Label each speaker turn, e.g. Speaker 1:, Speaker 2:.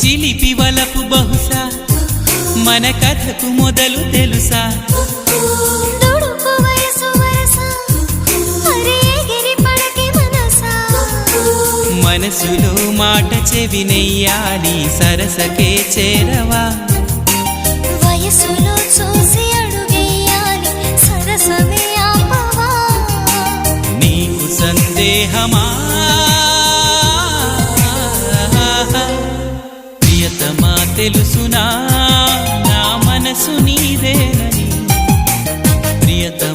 Speaker 1: చిలిపి వలపు బహుశా మన కథకు మొదలు తెలుసా మనసులో మాట చెవినెయ్యాలి సరసకే చేరవా
Speaker 2: వయసులో చూసి అడుగేయాలి సరసమే ఆపవా
Speaker 1: నీకు సందేహమా ప్రియతమా తెలుసునా నా మనసు నీదేనని ప్రియతమా